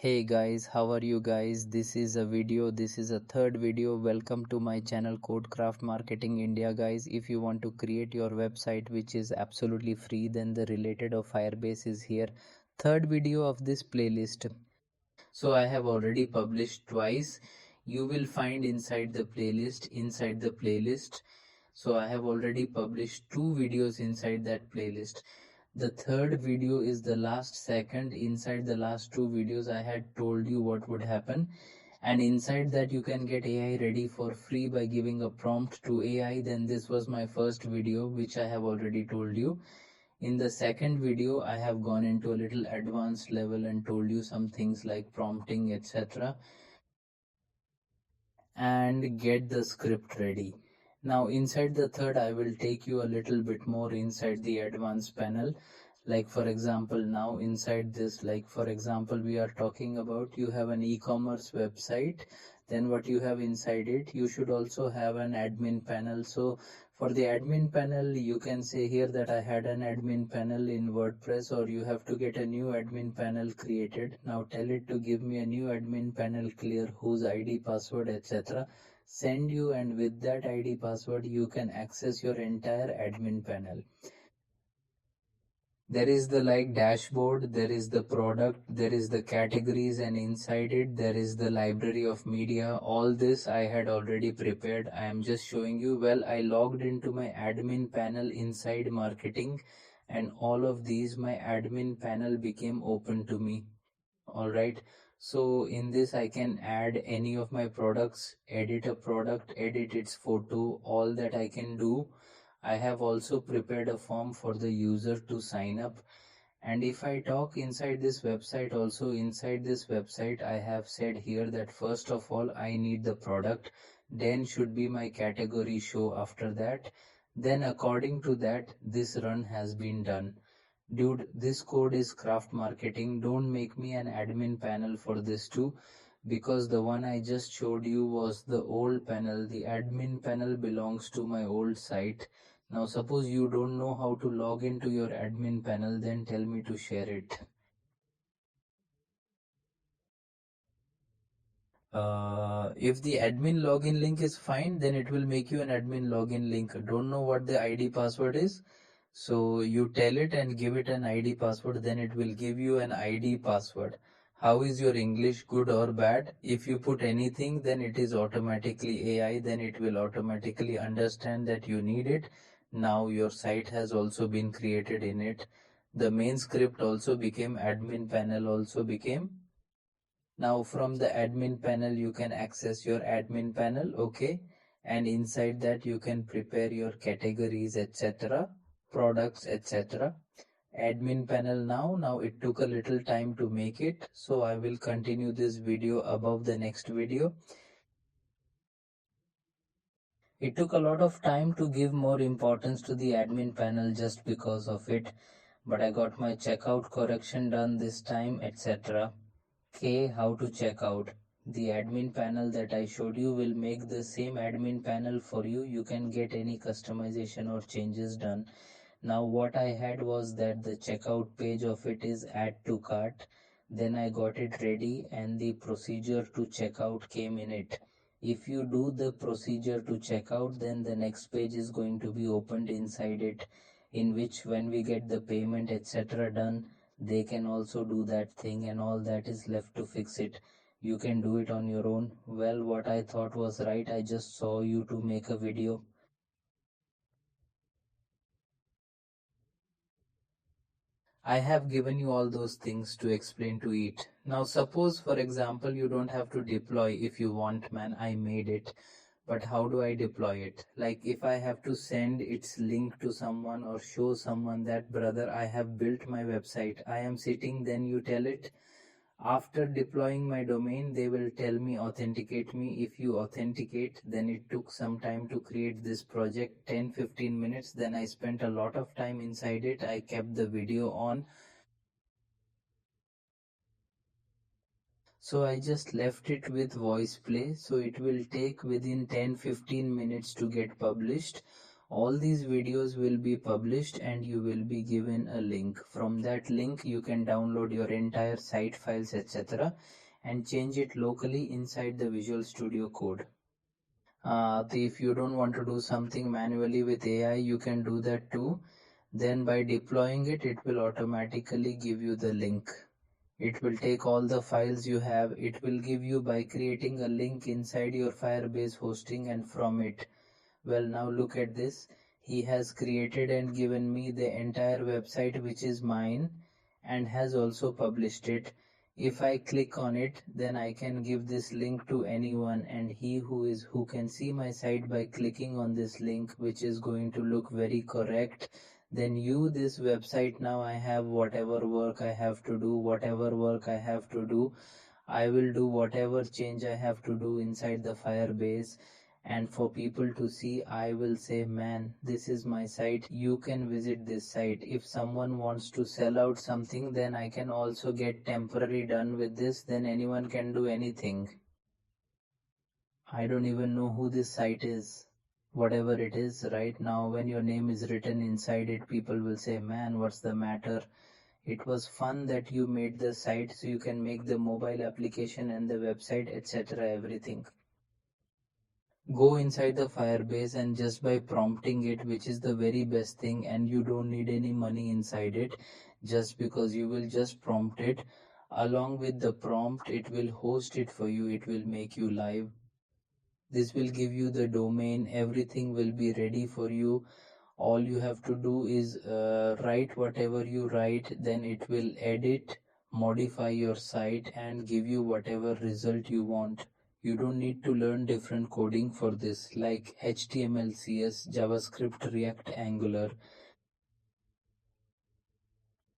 Hey guys, how are you guys? This is a third video. Welcome to my channel Codecraft Marketing India guys. If you want to create your website which is absolutely free, then the related of Firebase is here. Third video of this playlist. So I have already published twice. You will find inside the playlist. So I have already published two videos inside that playlist. The third video is the last second. Inside the last two videos I had told you what would happen, and inside that you can get AI ready for free by giving a prompt to AI. Then this was my first video which I have already told you. In the second video I have gone into a little advanced level and told you some things like prompting, etc., and get the script ready. Now inside the third I will take you a little bit more inside the advanced panel. Like for example, now inside this, like for example, we are talking about you have an e-commerce website. Then what you have inside it, you should also have an admin panel. So for the admin panel, you can say here that I had an admin panel in WordPress, or you have to get a new admin panel created. Now tell it to give me a new admin panel, clear whose ID, password, etc. Send you, and with that ID password you can access your entire admin panel. There is the like dashboard, there is the product, there is the categories, and inside it there is the library of media. All this I had already prepared. I am just showing you. Well, I logged into my admin panel inside marketing, and all of these my admin panel became open to me. Alright, so in this I can add any of my products, edit a product, edit its photo, all that I can do. I have also prepared a form for the user to sign up. And if I talk inside this website, also inside this website I have said here that first of all I need the product, then should be my category show after that. Then according to that this run has been done. Dude, this code is craft marketing. Don't make me an admin panel for this too, because the one I just showed you was the old panel. The admin panel belongs to my old site. Now suppose you don't know how to log into your admin panel, then tell me to share it. If the admin login link is fine, then it will make you an admin login link. Don't know what the ID password is, so you tell it and give it an ID password, then it will give you an ID password. How is your English, good or bad? If you put anything, then it is automatically AI, then it will automatically understand that you need it. Now your site has also been created in it. The main script also became admin panel, also became. Now from the admin panel you can access your admin panel, okay, and inside that you can prepare your categories, etc., products, etc. Admin panel. Now it took a little time to make it, so I will continue this video above the next video. It took a lot of time to give more importance to the admin panel just because of it, but I got my checkout correction done this time, etc. Okay, how to check out. The admin panel that I showed you will make the same admin panel for you. You can get any customization or changes done. Now what I had was that the checkout page of it is add to cart. Then I got it ready and the procedure to checkout came in it. If you do the procedure to checkout, then the next page is going to be opened inside it, in which when we get the payment, etc., done, they can also do that thing, and all that is left to fix it. You can do it on your own. Well, what I thought was right, I just saw you to make a video. I have given you all those things to explain to it. Now suppose for example you don't have to deploy. If you want, man, I made it, but how do I deploy it? Like if I have to send its link to someone or show someone that, brother, I have built my website, I am sitting, then you tell it, after deploying my domain, they will tell me authenticate me. If you authenticate, then it took some time to create this project, 10-15 minutes. Then I spent a lot of time inside it. I kept the video on. So I just left it with voice play. So it will take within 10-15 minutes to get published. All these videos will be published and you will be given a link. From that link you can download your entire site files, etc., and change it locally inside the Visual Studio Code. If you don't want to do something manually with AI, you can do that too. Then by deploying it, it will automatically give you the link. It will take all the files you have. It will give you by creating a link inside your Firebase hosting, and from it, well, now look at this. He has created and given me the entire website which is mine, and has also published it. If I click on it, then I can give this link to anyone, and he who can see my site by clicking on this link, which is going to look very correct. Then this website, now I have whatever work I have to do, I will do whatever change I have to do inside the Firebase, and for people to see, I will say, man, this is my site, you can visit this site. If someone wants to sell out something, then I can also get temporary done with this, then anyone can do anything. I don't even know who this site is. Whatever it is, right now when your name is written inside it, people will say, man, what's the matter? It was fun that you made the site, so you can make the mobile application and the website, etc., everything. Go inside the Firebase and just by prompting it, which is the very best thing, and you don't need any money inside it, just because you will just prompt it. Along with the prompt, it will host it for you, it will make you live. This will give you the domain, everything will be ready for you. All you have to do is write whatever you write, then it will edit, modify your site, and give you whatever result you want. You don't need to learn different coding for this, like HTML, CS, JavaScript, React, Angular,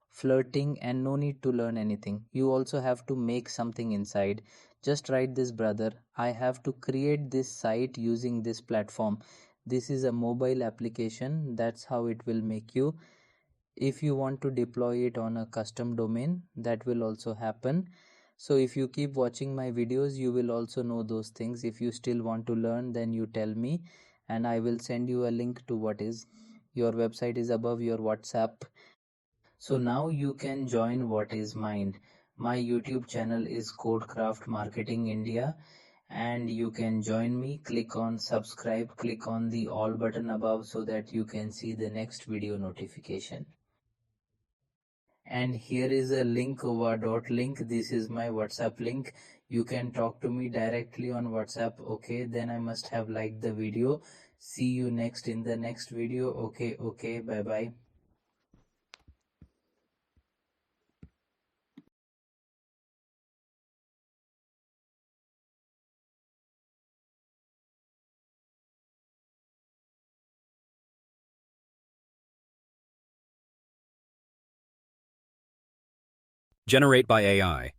flirting, and no need to learn anything. You also have to make something inside. Just write this, brother, I have to create this site using this platform. This is a mobile application, that's how it will make you. If you want to deploy it on a custom domain, that will also happen. So if you keep watching my videos, you will also know those things. If you still want to learn, then you tell me, and I will send you a link to what is your website is above your WhatsApp. So now you can join what is mine. My YouTube channel is Codecraft Marketing India, and you can join me. Click on subscribe, click on the all button above so that you can see the next video notification. And here is a link over dot link. This is my WhatsApp link. You can talk to me directly on WhatsApp. Okay, then I must have liked the video. See you next in the next video. Okay, bye bye. Generate by AI.